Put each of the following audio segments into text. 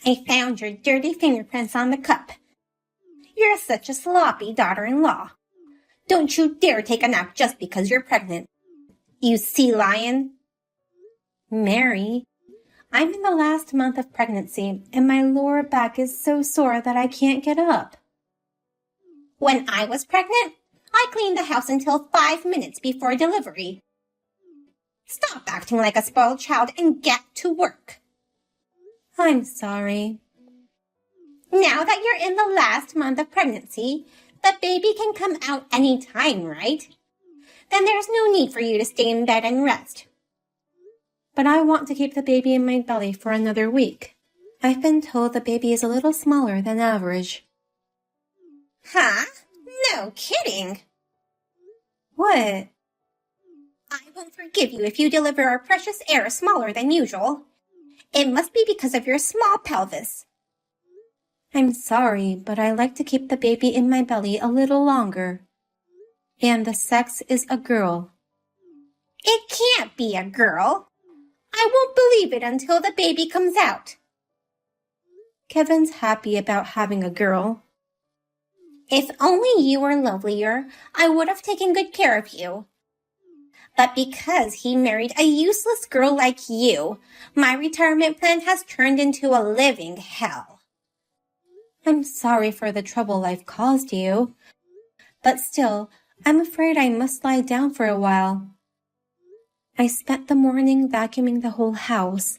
I found your dirty fingerprints on the cup. You're such a sloppy daughter-in-law. Don't you dare take a nap just because you're pregnant. You sea lion. Mary, I'm in the last month of pregnancy, and my lower back is so sore that I can't get up. When I was pregnant, I cleaned the house until 5 minutes before delivery. Stop acting like a spoiled child and get to work. I'm sorry. Now that you're in the last month of pregnancy, the baby can come out any time, right? Then there's no need for you to stay in bed and rest. But I want to keep the baby in my belly for another week. I've been told the baby is a little smaller than average. Huh? No kidding. What? I won't forgive you if you deliver our precious heir smaller than usual. It must be because of your small pelvis. I'm sorry, but I like to keep the baby in my belly a little longer. And the sex is a girl. It can't be a girl. I won't believe it until the baby comes out. Kevin's happy about having a girl. If only you were lovelier, I would have taken good care of you. But because he married a useless girl like you, my retirement plan has turned into a living hell. I'm sorry for the trouble I've caused you. But still, I'm afraid I must lie down for a while. I spent the morning vacuuming the whole house.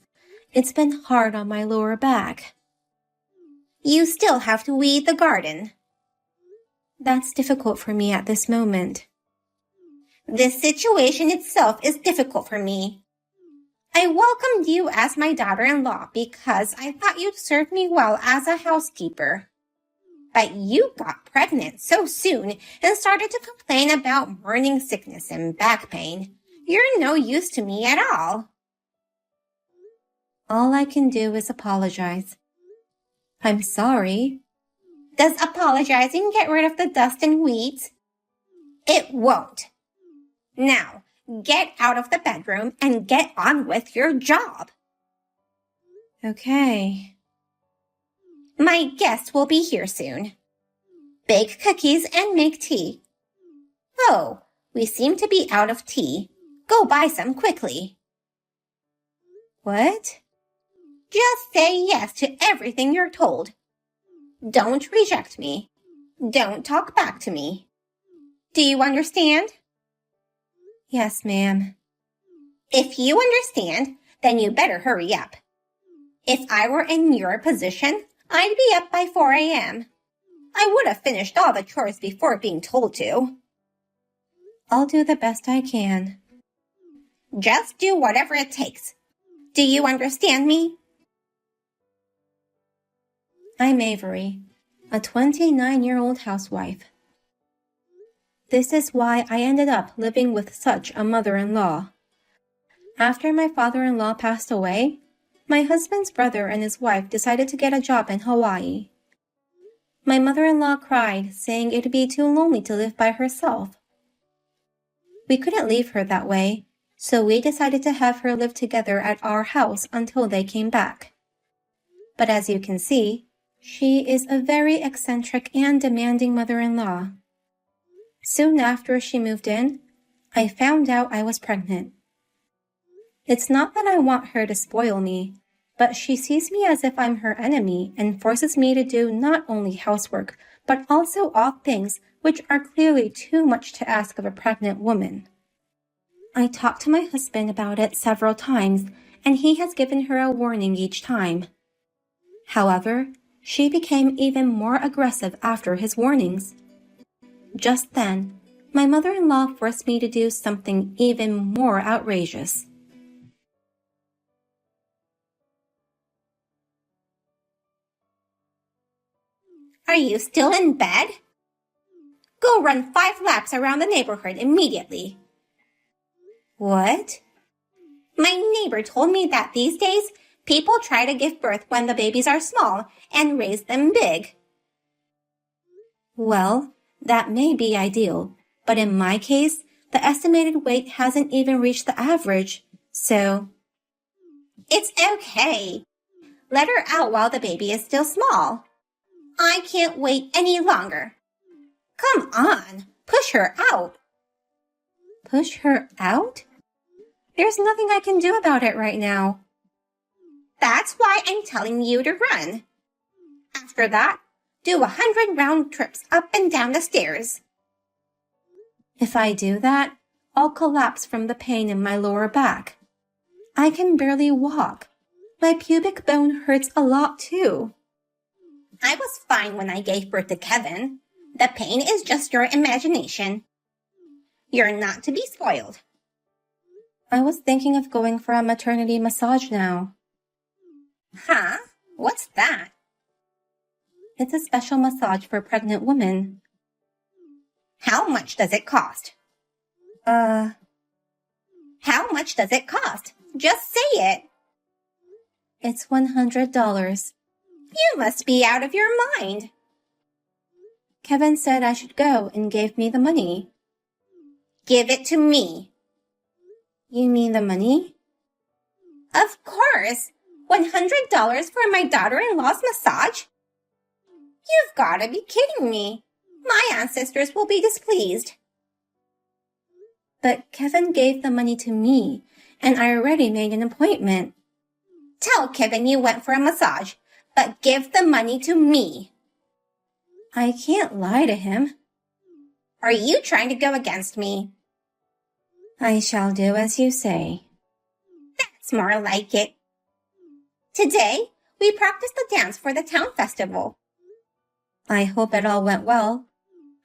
It's been hard on my lower back. You still have to weed the garden. That's difficult for me at this moment. This situation itself is difficult for me. I welcomed you as my daughter-in-law because I thought you'd serve me well as a housekeeper. But you got pregnant so soon and started to complain about morning sickness and back pain. You're no use to me at all. All I can do is apologize. I'm sorry. Does apologizing get rid of the dust and weeds? It won't. Now, get out of the bedroom and get on with your job. Okay. My guest will be here soon. Bake cookies and make tea. Oh, we seem to be out of tea. Go buy some quickly. What? Just say yes to everything you're told. Don't reject me. Don't talk back to me. Do you understand? Yes, ma'am. If you understand, then you better hurry up. If I were in your position, I'd be up by 4 a.m. I would have finished all the chores before being told to. I'll do the best I can. Just do whatever it takes. Do you understand me? I'm Avery, a 29-year-old housewife. This is why I ended up living with such a mother-in-law. After my father-in-law passed away, my husband's brother and his wife decided to get a job in Hawaii. My mother-in-law cried, saying it'd be too lonely to live by herself. We couldn't leave her that way, so we decided to have her live together at our house until they came back. But as you can see, she is a very eccentric and demanding mother-in-law. Soon after she moved in, I found out I was pregnant. It's not that I want her to spoil me, but she sees me as if I'm her enemy and forces me to do not only housework, but also odd things which are clearly too much to ask of a pregnant woman. I talked to my husband about it several times, and he has given her a warning each time. However, she became even more aggressive after his warnings. Just then, my mother-in-law forced me to do something even more outrageous. Are you still in bed? Go run 5 laps around the neighborhood immediately. What? My neighbor told me that these days, people try to give birth when the babies are small and raise them big. Well, that may be ideal, but in my case, the estimated weight hasn't even reached the average, so... It's okay. Let her out while the baby is still small. I can't wait any longer. Come on, push her out. Push her out? There's nothing I can do about it right now. That's why I'm telling you to run. After that, do 100 round trips up and down the stairs. If I do that, I'll collapse from the pain in my lower back. I can barely walk. My pubic bone hurts a lot too. I was fine when I gave birth to Kevin. The pain is just your imagination. You're not to be spoiled. I was thinking of going for a maternity massage now. Huh? What's that? It's a special massage for pregnant women. How much does it cost? How much does it cost? Just say it. It's $100. You must be out of your mind. Kevin said I should go and gave me the money. Give it to me. You mean the money? Of course. $100 for my daughter-in-law's massage? You've got to be kidding me. My ancestors will be displeased. But Kevin gave the money to me, and I already made an appointment. Tell Kevin you went for a massage, but give the money to me. I can't lie to him. Are you trying to go against me? I shall do as you say. That's more like it. Today, we practiced the dance for the town festival. I hope it all went well.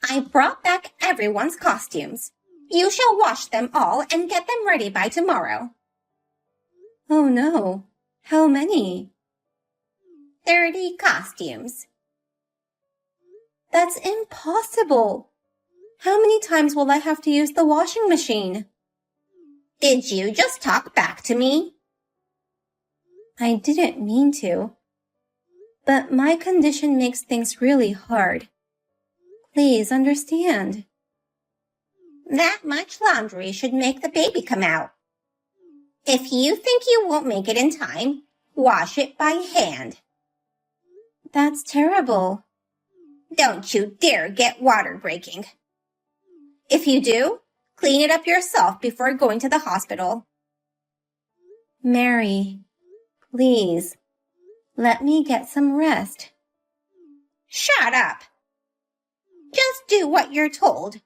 I brought back everyone's costumes. You shall wash them all and get them ready by tomorrow. Oh no. How many? 30 costumes. That's impossible. How many times will I have to use the washing machine? Did you just talk back to me? I didn't mean to. But my condition makes things really hard. Please understand. That much laundry should make the baby come out. If you think you won't make it in time, wash it by hand. That's terrible. Don't you dare get water breaking. If you do, clean it up yourself before going to the hospital. Mary, please, let me get some rest. Shut up. Just do what you're told.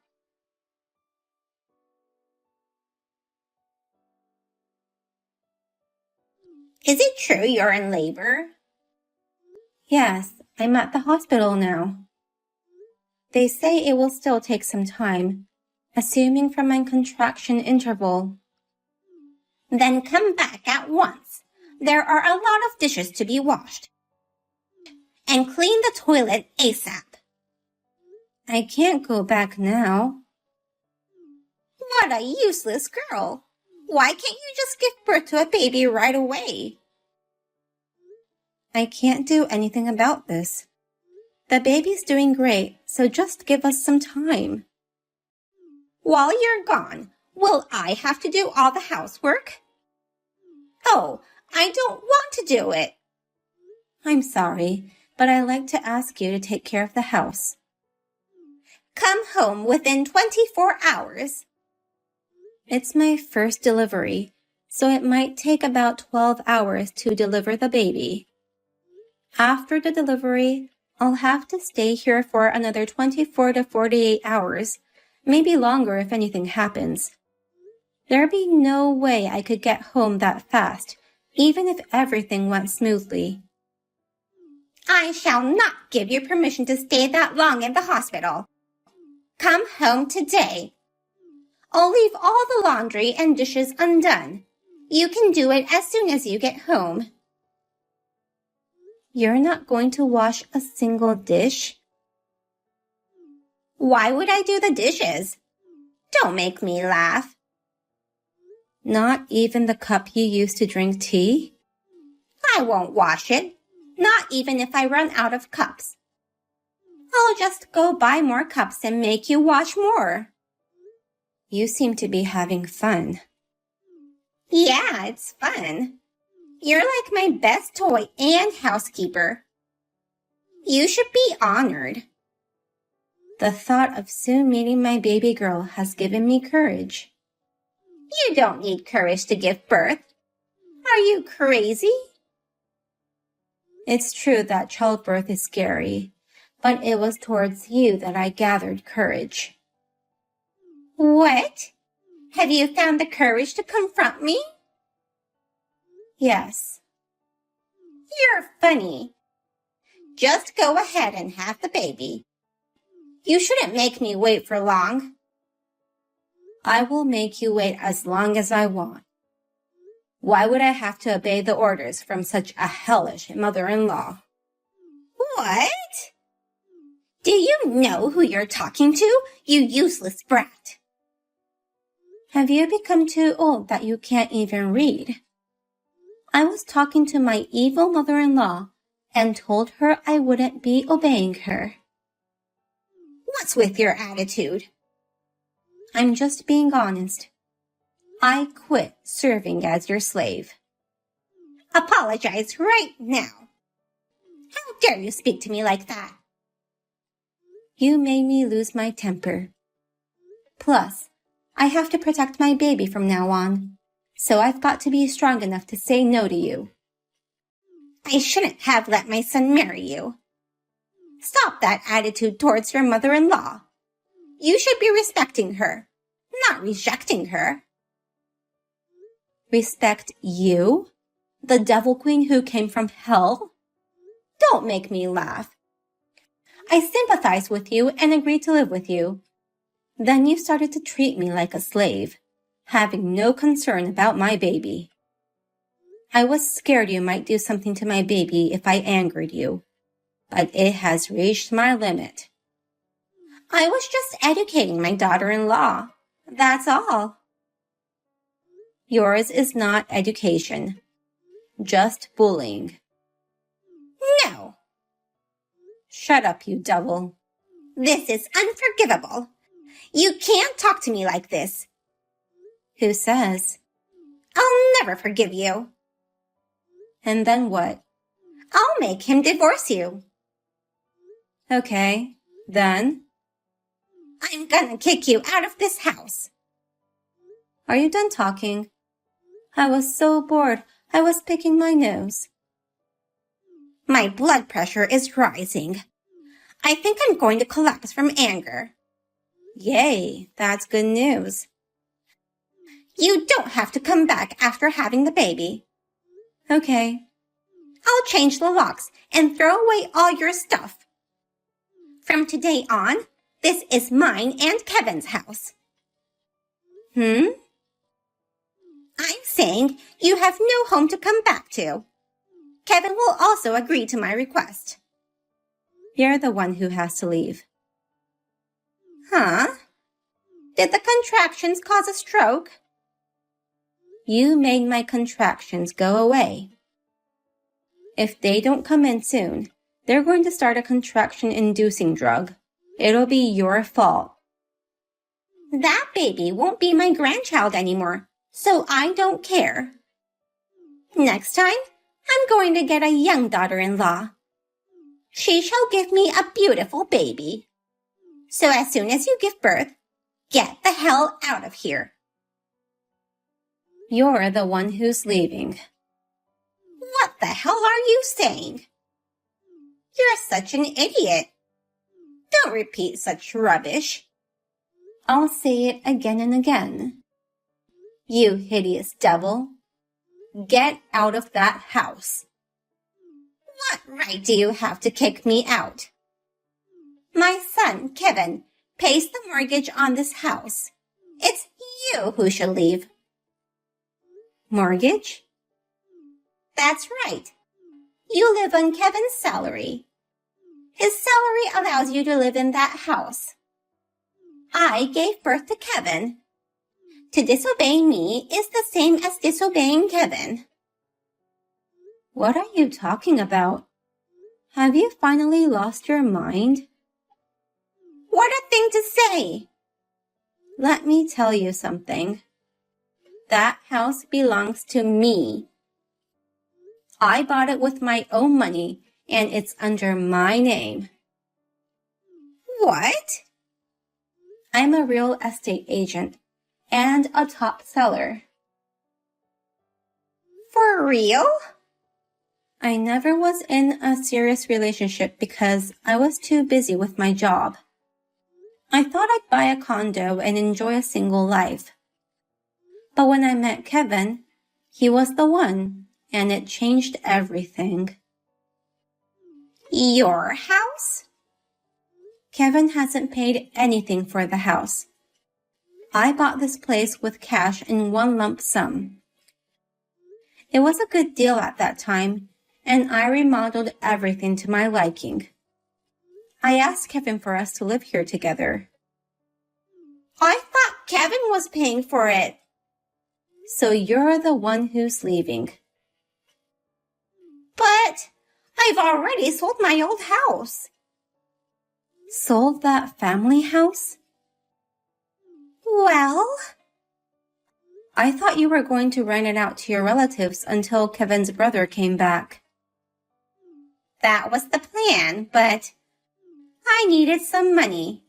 Is it true you're in labor? Yes, I'm at the hospital now. They say it will still take some time, assuming from my contraction interval. Then come back at once. There are a lot of dishes to be washed. And clean the toilet ASAP. I can't go back now. What a useless girl. Why can't you just give birth to a baby right away? I can't do anything about this. The baby's doing great, so just give us some time. While you're gone, will I have to do all the housework? Oh, I don't want to do it. I'm sorry, but I like to ask you to take care of the house. Come home within 24 hours. It's my first delivery, so it might take about 12 hours to deliver the baby. After the delivery, I'll have to stay here for another 24 to 48 hours, maybe longer if anything happens. There'd be no way I could get home that fast, even if everything went smoothly. I shall not give you permission to stay that long in the hospital. Come home today. I'll leave all the laundry and dishes undone. You can do it as soon as you get home. You're not going to wash a single dish? Why would I do the dishes? Don't make me laugh. Not even the cup you used to drink tea? I won't wash it, not even if I run out of cups. I'll just go buy more cups and make you wash more. You seem to be having fun. Yeah, it's fun. You're like my best toy and housekeeper. You should be honored. The thought of soon meeting my baby girl has given me courage. You don't need courage to give birth. Are you crazy? It's true that childbirth is scary, but it was towards you that I gathered courage. What? Have you found the courage to confront me? Yes. You're funny. Just go ahead and have the baby. You shouldn't make me wait for long. I will make you wait as long as I want. Why would I have to obey the orders from such a hellish mother-in-law? What? Do you know who you're talking to, you useless brat? Have you become too old that you can't even read? I was talking to my evil mother-in-law and told her I wouldn't be obeying her. What's with your attitude? I'm just being honest. I quit serving as your slave. Apologize right now. How dare you speak to me like that? You made me lose my temper. Plus, I have to protect my baby from now on, so I've got to be strong enough to say no to you. I shouldn't have let my son marry you. Stop that attitude towards your mother-in-law. You should be respecting her, not rejecting her. Respect you? The devil queen who came from hell? Don't make me laugh. I sympathized with you and agreed to live with you. Then you started to treat me like a slave, having no concern about my baby. I was scared you might do something to my baby if I angered you, but it has reached my limit. I was just educating my daughter-in-law. That's all. Yours is not education, just bullying. No. Shut up, you devil. This is unforgivable. You can't talk to me like this. Who says? I'll never forgive you. And then what? I'll make him divorce you. Okay, then? I'm gonna kick you out of this house. Are you done talking? I was so bored, I was picking my nose. My blood pressure is rising. I think I'm going to collapse from anger. Yay, that's good news. You don't have to come back after having the baby. Okay. I'll change the locks and throw away all your stuff. From today on, this is mine and Kevin's house. I'm saying you have no home to come back to. Kevin will also agree to my request. You're the one who has to leave. Huh? Did the contractions cause a stroke? You made my contractions go away. If they don't come in soon, they're going to start a contraction-inducing drug. It'll be your fault. That baby won't be my grandchild anymore, so I don't care. Next time, I'm going to get a young daughter-in-law. She shall give me a beautiful baby. So as soon as you give birth, get the hell out of here. You're the one who's leaving. What the hell are you saying? You're such an idiot. Don't repeat such rubbish. I'll say it again and again. You hideous devil. Get out of that house. What right do you have to kick me out? My son, Kevin, pays the mortgage on this house. It's you who should leave. Mortgage? That's right. You live on Kevin's salary. His salary allows you to live in that house. I gave birth to Kevin. To disobey me is the same as disobeying Kevin. What are you talking about? Have you finally lost your mind? What a thing to say! Let me tell you something. That house belongs to me. I bought it with my own money, and it's under my name. What? I'm a real estate agent and a top seller. For real? I never was in a serious relationship because I was too busy with my job. I thought I'd buy a condo and enjoy a single life. But when I met Kevin, he was the one, and it changed everything. Your house? Kevin hasn't paid anything for the house. I bought this place with cash in one lump sum. It was a good deal at that time, and I remodeled everything to my liking. I asked Kevin for us to live here together. I thought Kevin was paying for it. So you're the one who's leaving. But I've already sold my old house. Sold that family house? Well, I thought you were going to rent it out to your relatives until Kevin's brother came back. That was the plan, but I needed some money.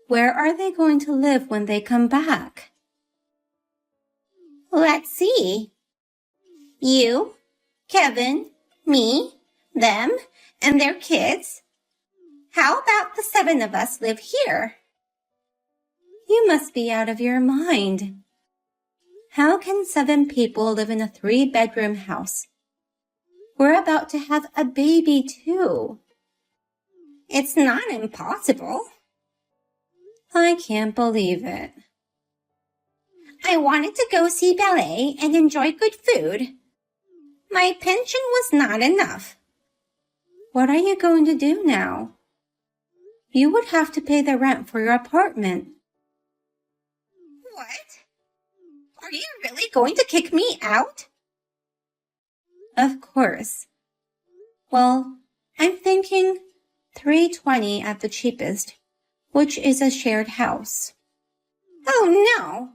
Where are they going to live when they come back? Let's see. You, Kevin, me, them, and their kids. How about the 7 of us live here? You must be out of your mind. How can 7 people live in a 3-bedroom house? We're about to have a baby too. It's not impossible. I can't believe it. I wanted to go see ballet and enjoy good food. My pension was not enough. What are you going to do now? You would have to pay the rent for your apartment. What? Are you really going to kick me out? Of course. Well, I'm thinking $320 at the cheapest, which is a shared house. Oh no!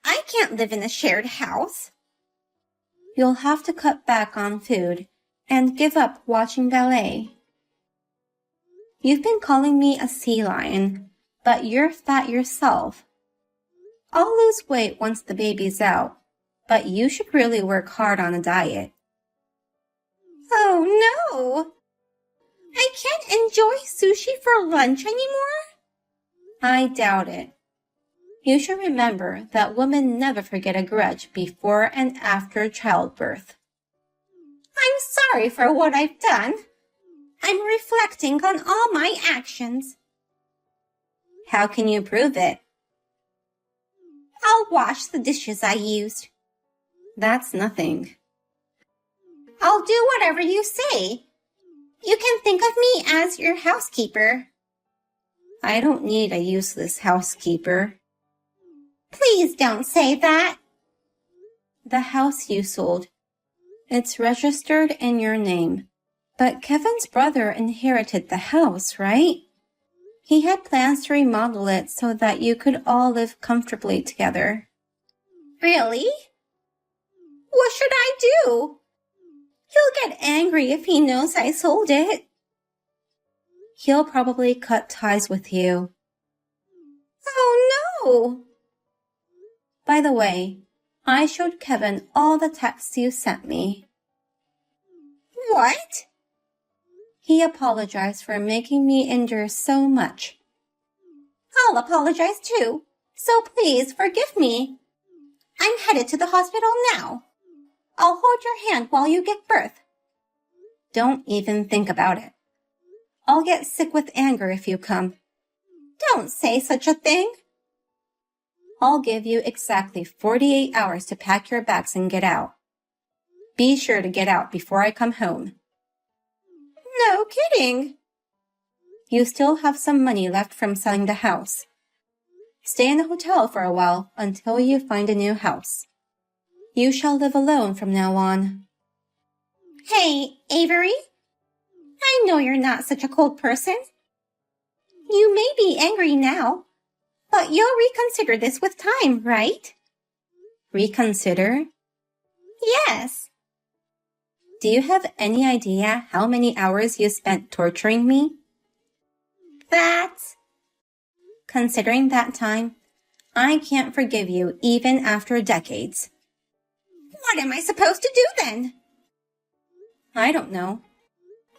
I can't live in a shared house. You'll have to cut back on food and give up watching ballet. You've been calling me a sea lion, but you're fat yourself. I'll lose weight once the baby's out, but you should really work hard on a diet. Oh no! I can't enjoy sushi for lunch anymore? I doubt it. You should remember that women never forget a grudge before and after childbirth. I'm sorry for what I've done. I'm reflecting on all my actions. How can you prove it? I'll wash the dishes I used. That's nothing. I'll do whatever you say. You can think of me as your housekeeper. I don't need a useless housekeeper. Please don't say that. The house you sold. It's registered in your name. But Kevin's brother inherited the house, right? He had plans to remodel it so that you could all live comfortably together. Really? What should I do? He'll get angry if he knows I sold it. He'll probably cut ties with you. Oh no! By the way, I showed Kevin all the texts you sent me. What? He apologized for making me endure so much. I'll apologize too, so please forgive me. I'm headed to the hospital now. I'll hold your hand while you give birth. Don't even think about it. I'll get sick with anger if you come. Don't say such a thing. I'll give you exactly 48 hours to pack your bags and get out. Be sure to get out before I come home. No kidding. You still have some money left from selling the house. Stay in the hotel for a while until you find a new house. You shall live alone from now on. Hey, Avery. I know you're not such a cold person. You may be angry now, but you'll reconsider this with time, right? Reconsider? Yes. Do you have any idea how many hours you spent torturing me? Considering that time, I can't forgive you even after decades. What am I supposed to do then? I don't know.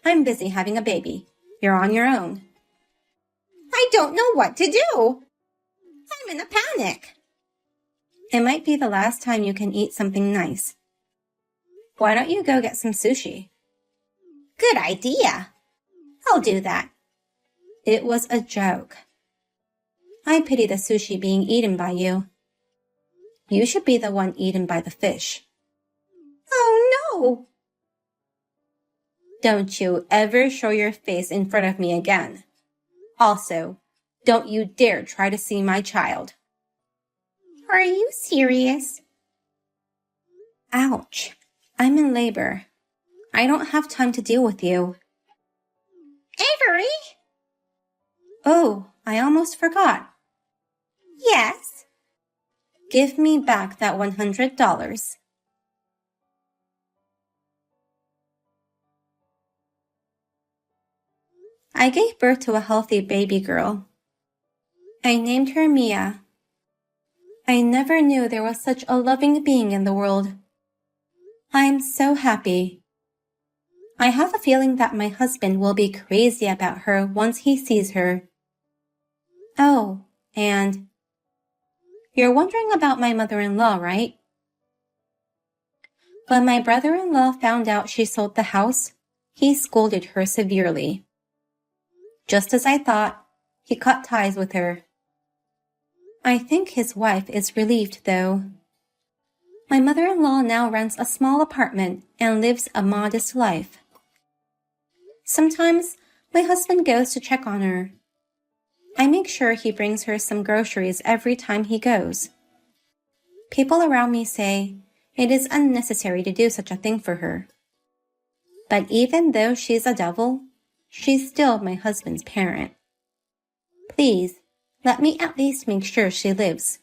I'm busy having a baby. You're on your own. I don't know what to do. I'm in a panic. It might be the last time you can eat something nice. Why don't you go get some sushi? Good idea. I'll do that. It was a joke. I pity the sushi being eaten by you. You should be the one eaten by the fish. Oh no! Don't you ever show your face in front of me again. Also, don't you dare try to see my child. Are you serious? Ouch. I'm in labor. I don't have time to deal with you. Avery? Oh, I almost forgot. Yes? Give me back that $100. I gave birth to a healthy baby girl. I named her Mia. I never knew there was such a loving being in the world. I'm so happy. I have a feeling that my husband will be crazy about her once he sees her. Oh, and you're wondering about my mother-in-law, right? When my brother-in-law found out she sold the house, he scolded her severely. Just as I thought, he cut ties with her. I think his wife is relieved, though. My mother-in-law now rents a small apartment and lives a modest life. Sometimes my husband goes to check on her. I make sure he brings her some groceries every time he goes. People around me say it is unnecessary to do such a thing for her. But even though she's a devil, she's still my husband's parent. Please, let me at least make sure she lives.